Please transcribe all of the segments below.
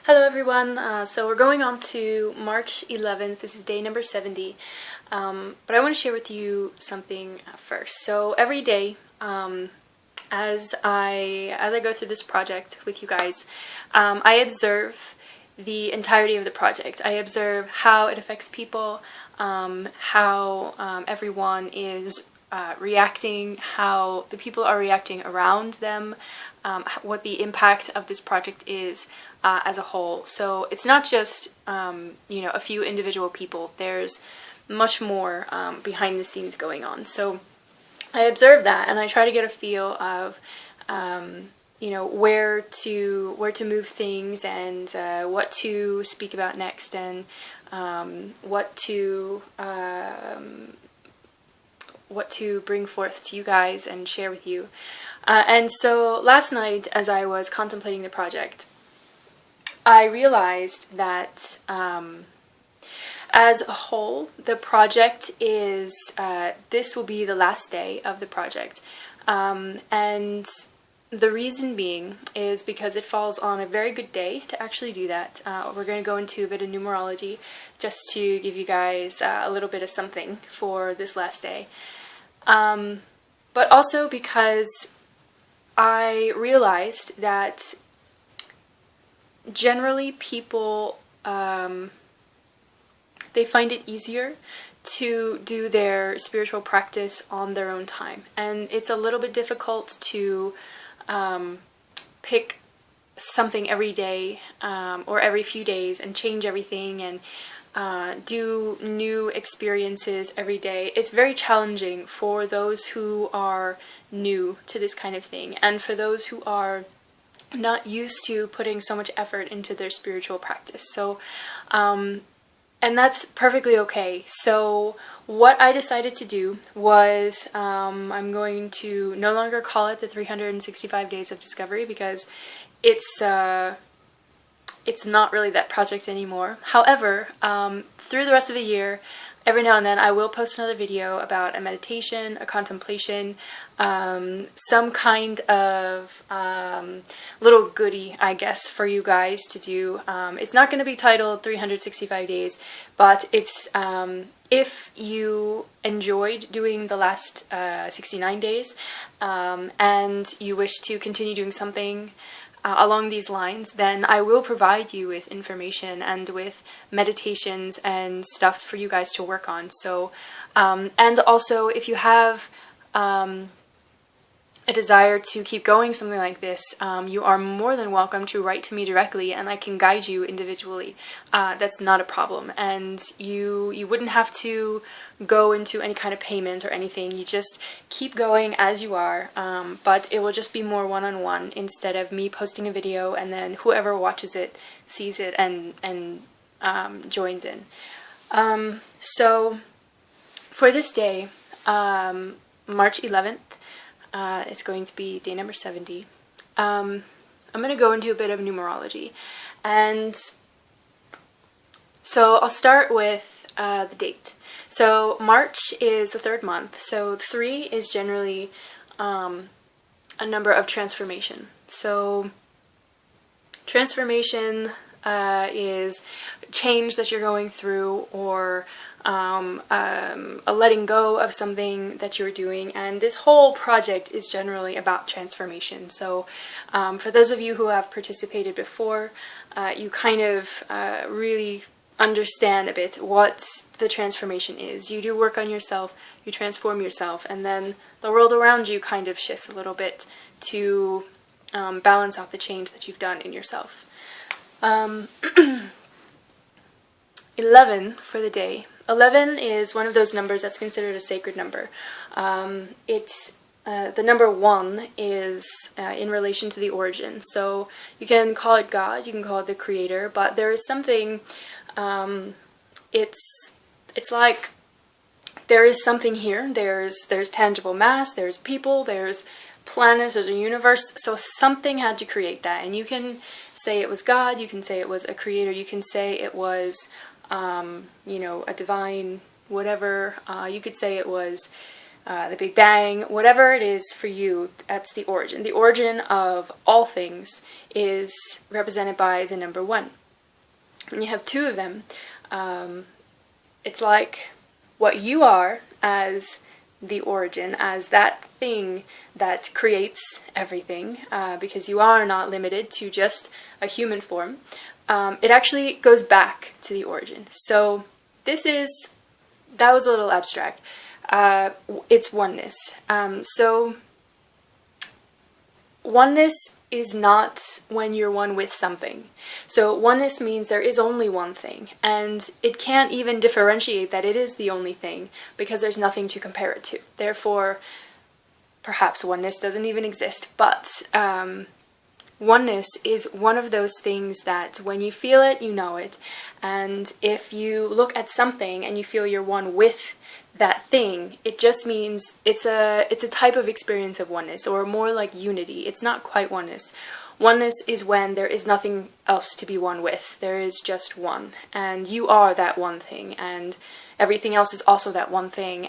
Hello everyone, so we're going on to March 11th, this is day number 70, but I want to share with you something first. So every day, as I go through this project with you guys, I observe the entirety of the project. I observe how it affects people, how everyone is reacting, how the people are reacting around them, what the impact of this project is as a whole. So it's not just a few individual people. There's much more behind the scenes going on. So I observe that, and I try to get a feel of where to move things, and what to speak about next, and what to bring forth to you guys and share with you. And so last night, as I was contemplating the project, I realized that as a whole, the project is, this will be the last day of the project. And the reason being is because it falls on a very good day to actually do that. We're going to go into a bit of numerology just to give you guys a little bit of something for this last day. But also because I realized that generally people, they find it easier to do their spiritual practice on their own time. And it's a little bit difficult to pick something every day or every few days and change everything and do new experiences every day. It's very challenging for those who are new to this kind of thing, and for those who are not used to putting so much effort into their spiritual practice. So, and that's perfectly okay. So what I decided to do was I'm going to no longer call it the 365 Days of Discovery, because it's not really that project anymore. However, through the rest of the year, every now and then I will post another video about a meditation, a contemplation, some kind of little goodie, I guess, for you guys to do. It's not going to be titled 365 Days, but it's if you enjoyed doing the last 69 days and you wish to continue doing something along these lines, then I will provide you with information and with meditations and stuff for you guys to work on. So, and also if you have a desire to keep going something like this, you are more than welcome to write to me directly, and I can guide you individually. That's not a problem, and you wouldn't have to go into any kind of payment or anything. You just keep going as you are, but it will just be more one-on-one instead of me posting a video and then whoever watches it sees it and joins in. So for this day, March 11th, it's going to be day number 70. I'm going to go into a bit of numerology, and so I'll start with the date. So March is the third month, so 3 is generally a number of transformation. So transformation is change that you're going through, or a letting go of something that you're doing, and this whole project is generally about transformation. So for those of you who have participated before, you kind of really understand a bit what the transformation is. You do work on yourself, you transform yourself, and then the world around you kind of shifts a little bit to balance out the change that you've done in yourself. 11 for the day. 11 is one of those numbers that's considered a sacred number. The number 1 is in relation to the origin. So you can call it God, you can call it the creator, but there is something, it's like there is something here. There's tangible mass, there's people, there's planets, there's a universe, so something had to create that. And you can say it was God, you can say it was a creator, you can say it was a divine whatever. You could say it was the Big Bang, whatever it is for you, that's the origin. The origin of all things is represented by the number 1. When you have 2 of them, it's like what you are as the origin, as that thing that creates everything, because you are not limited to just a human form. It actually goes back to the origin. So that was a little abstract. It's oneness. So oneness is not when you're one with something. So oneness means there is only one thing, and it can't even differentiate that it is the only thing because there's nothing to compare it to. Therefore, perhaps oneness doesn't even exist, but oneness is one of those things that when you feel it, you know it. And if you look at something and you feel you're one with that thing, it just means it's a type of experience of oneness, or more like unity. It's not quite oneness. Oneness is when there is nothing else to be one with. There is just one, and you are that one thing, and everything else is also that one thing,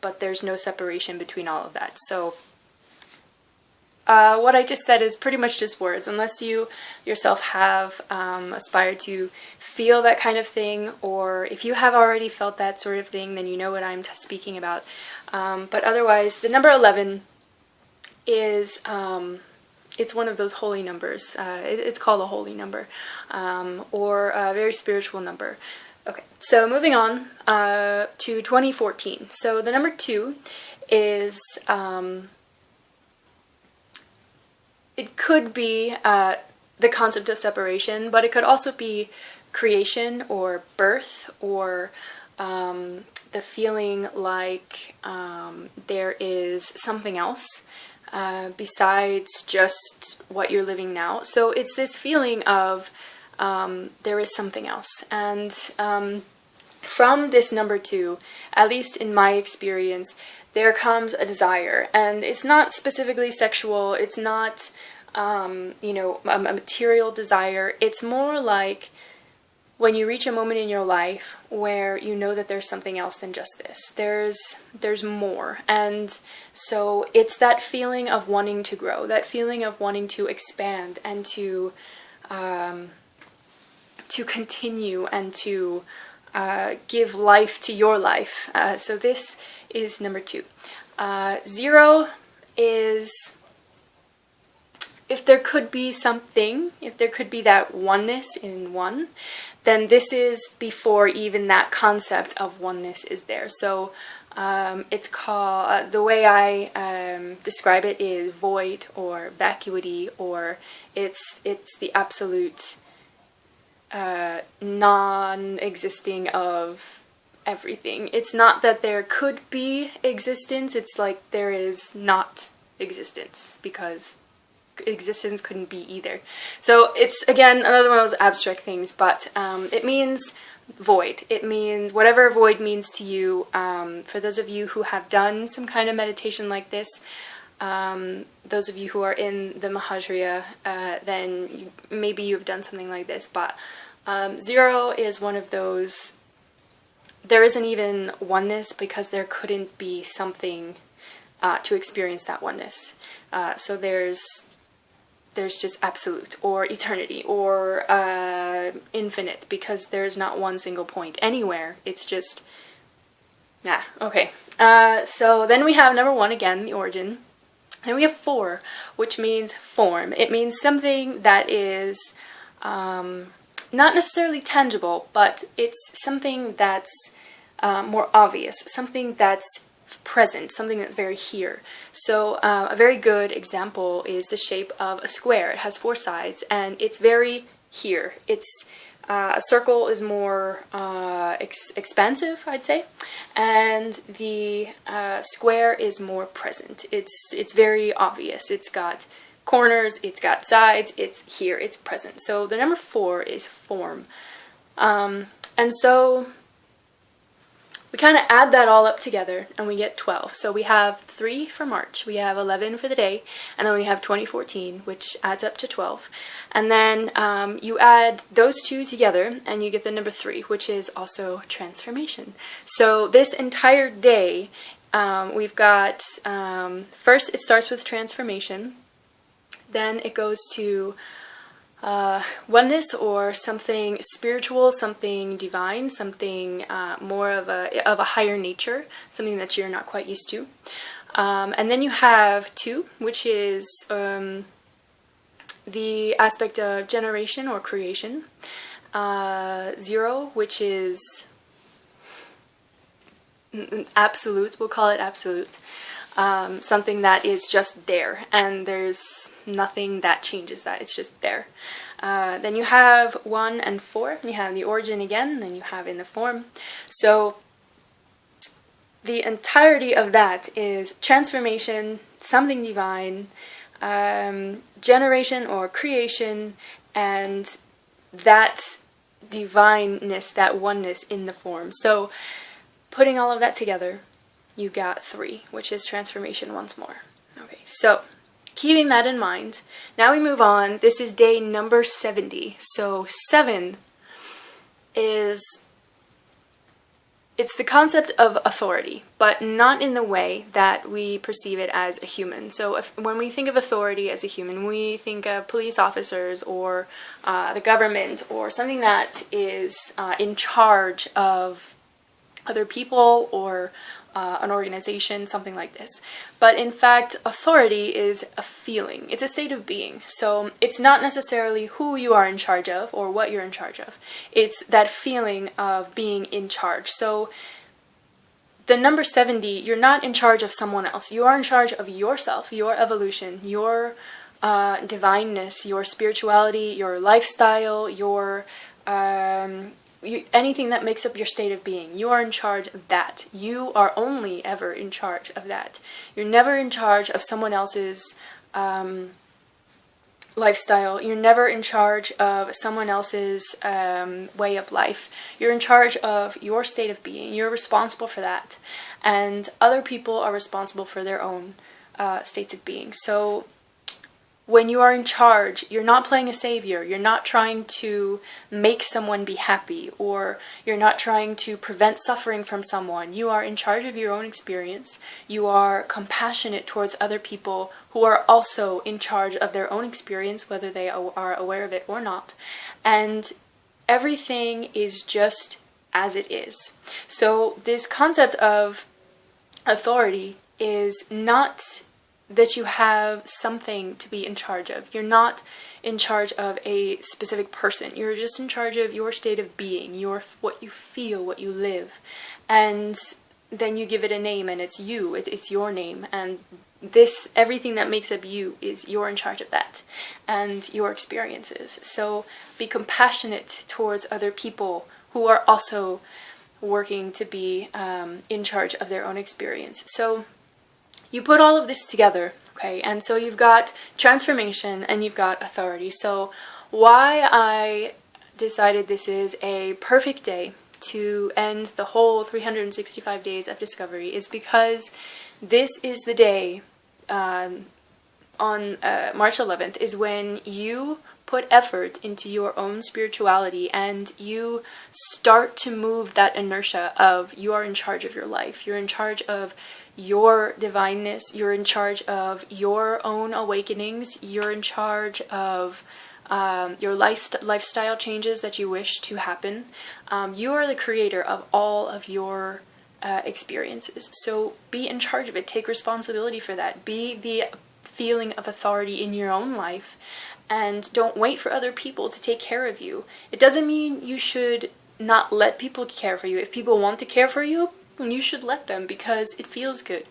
but there's no separation between all of that. So what I just said is pretty much just words, unless you yourself have aspired to feel that kind of thing, or if you have already felt that sort of thing, then you know what I'm speaking about. But otherwise, the number 11 is, it's one of those holy numbers. It's called a holy number, or a very spiritual number. Okay, so moving on to 2014. So the number 2 is... it could be the concept of separation, but it could also be creation or birth, or the feeling like there is something else besides just what you're living now. So it's this feeling of there is something else. And from this number 2, at least in my experience, there comes a desire, and it's not specifically sexual, it's not, a material desire. It's more like when you reach a moment in your life where you know that there's something else than just this. There's more, and so it's that feeling of wanting to grow, that feeling of wanting to expand, and to continue, and to give life to your life. So this is number 2. 0 is if there could be something, if there could be that oneness in one, then this is before even that concept of oneness is there. So it's called, the way I describe it is void, or vacuity, or it's the absolute non-existing of everything. It's not that there could be existence, it's like there is not existence, because existence couldn't be either. So it's, again, another one of those abstract things, but it means void. It means whatever void means to you. For those of you who have done some kind of meditation like this, those of you who are in the Mahajriya, then maybe you've done something like this, but 0 is one of those, there isn't even oneness because there couldn't be something to experience that oneness. So there's just absolute, or eternity, or infinite, because there's not one single point anywhere. It's just, okay. So then we have number 1 again, the origin. Then we have 4, which means form. It means something that is not necessarily tangible, but it's something that's more obvious, something that's present, something that's very here. So a very good example is the shape of a square. It has 4 sides, and it's very here. It's a circle is more expansive, I'd say, and the square is more present. It's very obvious. It's got corners, it's got sides, it's here, it's present. So the number 4 is form. And so we kind of add that all up together and we get 12. So we have 3 for March, we have 11 for the day, and then we have 2014, which adds up to 12. And then you add those 2 together and you get the number 3, which is also transformation. So this entire day we've got, first it starts with transformation, then it goes to oneness, or something spiritual, something divine, something more of a higher nature, something that you're not quite used to. And then you have 2, which is the aspect of generation or creation. 0, which is absolute, we'll call it absolute. Something that is just there, and there's nothing that changes that, it's just there. Then you have 1 and 4, you have the origin again, then you have in the form. So the entirety of that is transformation, something divine, generation or creation, and that divineness, that oneness in the form. So putting all of that together, you got 3, which is transformation once more. Okay, so keeping that in mind, now we move on. This is day number 70. So 7 is, it's the concept of authority, but not in the way that we perceive it as a human. So when we think of authority as a human, we think of police officers or the government, or something that is in charge of other people, or an organization, something like this. But in fact, authority is a feeling. It's a state of being. So it's not necessarily who you are in charge of or what you're in charge of. It's that feeling of being in charge. So the number 70, you're not in charge of someone else. You are in charge of yourself, your evolution, your divineness, your spirituality, your lifestyle, your anything that makes up your state of being. You are in charge of that. You are only ever in charge of that. You're never in charge of someone else's lifestyle. You're never in charge of someone else's way of life. You're in charge of your state of being. You're responsible for that. And other people are responsible for their own states of being. So when you are in charge, you're not playing a savior. You're not trying to make someone be happy, or you're not trying to prevent suffering from someone. You are in charge of your own experience. You are compassionate towards other people who are also in charge of their own experience, whether they are aware of it or not. And everything is just as it is. So this concept of authority is not that you have something to be in charge of. You're not in charge of a specific person. You're just in charge of your state of being, what you feel, what you live. And then you give it a name, and it's you. It's your name. And everything that makes up you, is you're in charge of that and your experiences. So be compassionate towards other people who are also working to be in charge of their own experience. So you put all of this together, okay, and so you've got transformation and you've got authority. So why I decided this is a perfect day to end the whole 365 days of discovery is because this is the day on March 11th is when you put effort into your own spirituality and you start to move that inertia of you are in charge of your life. You're in charge of your divineness. You're in charge of your own awakenings. You're in charge of your lifestyle changes that you wish to happen. You are the creator of all of your experiences. So be in charge of it. Take responsibility for that. Be the feeling of authority in your own life, and don't wait for other people to take care of you. It doesn't mean you should not let people care for you. If people want to care for you, you should let them, because it feels good.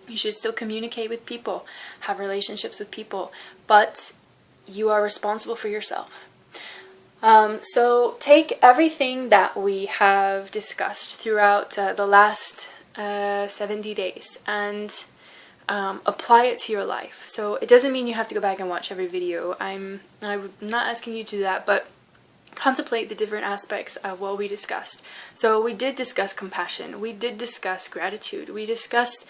You should still communicate with people, have relationships with people, but you are responsible for yourself. So take everything that we have discussed throughout the last 70 days and apply it to your life. So it doesn't mean you have to go back and watch every video. I'm not asking you to do that, but contemplate the different aspects of what we discussed. So we did discuss compassion. We did discuss gratitude. We discussed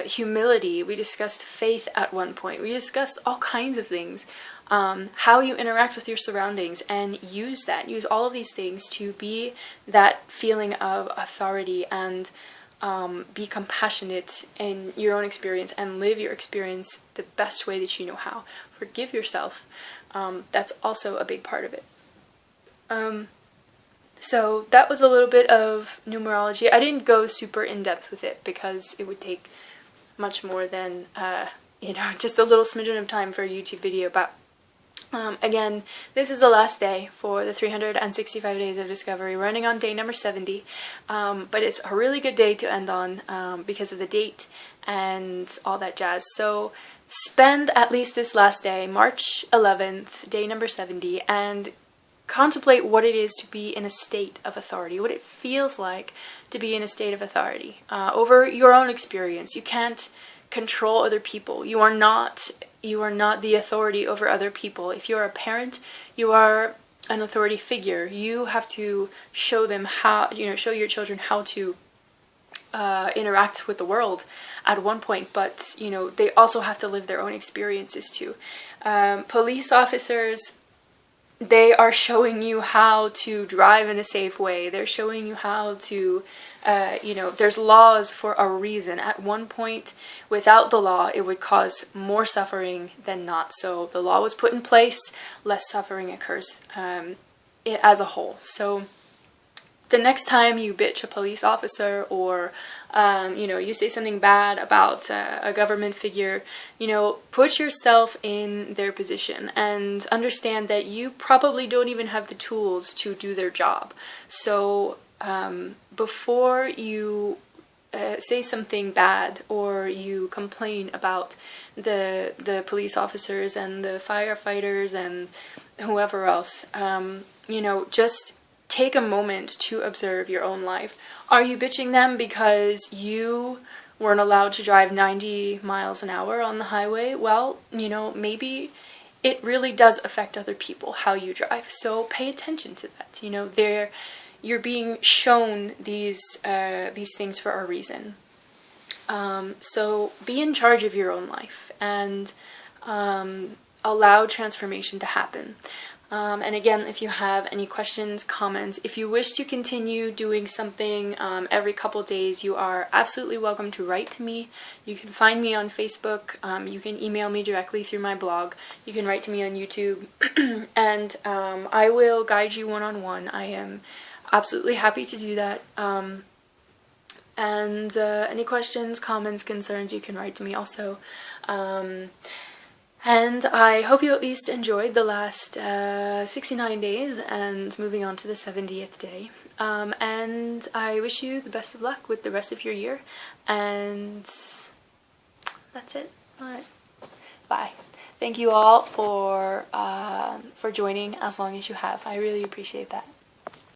humility. We discussed faith at one point. We discussed all kinds of things. How you interact with your surroundings, and use all of these things to be that feeling of authority and be compassionate in your own experience and live your experience the best way that you know how. Forgive yourself. That's also a big part of it. So that was a little bit of numerology. I didn't go super in depth with it because it would take much more than, just a little smidgen of time for a YouTube video. But again, this is the last day for the 365 days of discovery, running on day number 70. But it's a really good day to end on because of the date and all that jazz. So spend at least this last day, March 11th, day number 70, and contemplate what it is to be in a state of authority, what it feels like to be in a state of authority over your own experience. You can't control other people. You are not the authority over other people. If you're a parent, you are an authority figure. You have to show them how, show your children how to interact with the world at one point, but they also have to live their own experiences too. Police officers, they are showing you how to drive in a safe way. They're showing you how to, there's laws for a reason. At one point, without the law, it would cause more suffering than not. So the law was put in place, less suffering occurs as a whole. So the next time you bitch a police officer or, you say something bad about a government figure, put yourself in their position and understand that you probably don't even have the tools to do their job. So before you say something bad or you complain about the police officers and the firefighters and whoever else, just take a moment to observe your own life. Are you bitching them because you weren't allowed to drive 90 miles an hour on the highway? Well, maybe it really does affect other people how you drive. So pay attention to that. You're being shown these things for a reason. So be in charge of your own life and allow transformation to happen. And again, if you have any questions, comments, if you wish to continue doing something every couple days, you are absolutely welcome to write to me. You can find me on Facebook. You can email me directly through my blog. You can write to me on YouTube. And I will guide you one-on-one. I am absolutely happy to do that. And any questions, comments, concerns, you can write to me also. And I hope you at least enjoyed the last 69 days and moving on to the 70th day. And I wish you the best of luck with the rest of your year. And that's it. All right. Bye. Thank you all for joining as long as you have. I really appreciate that.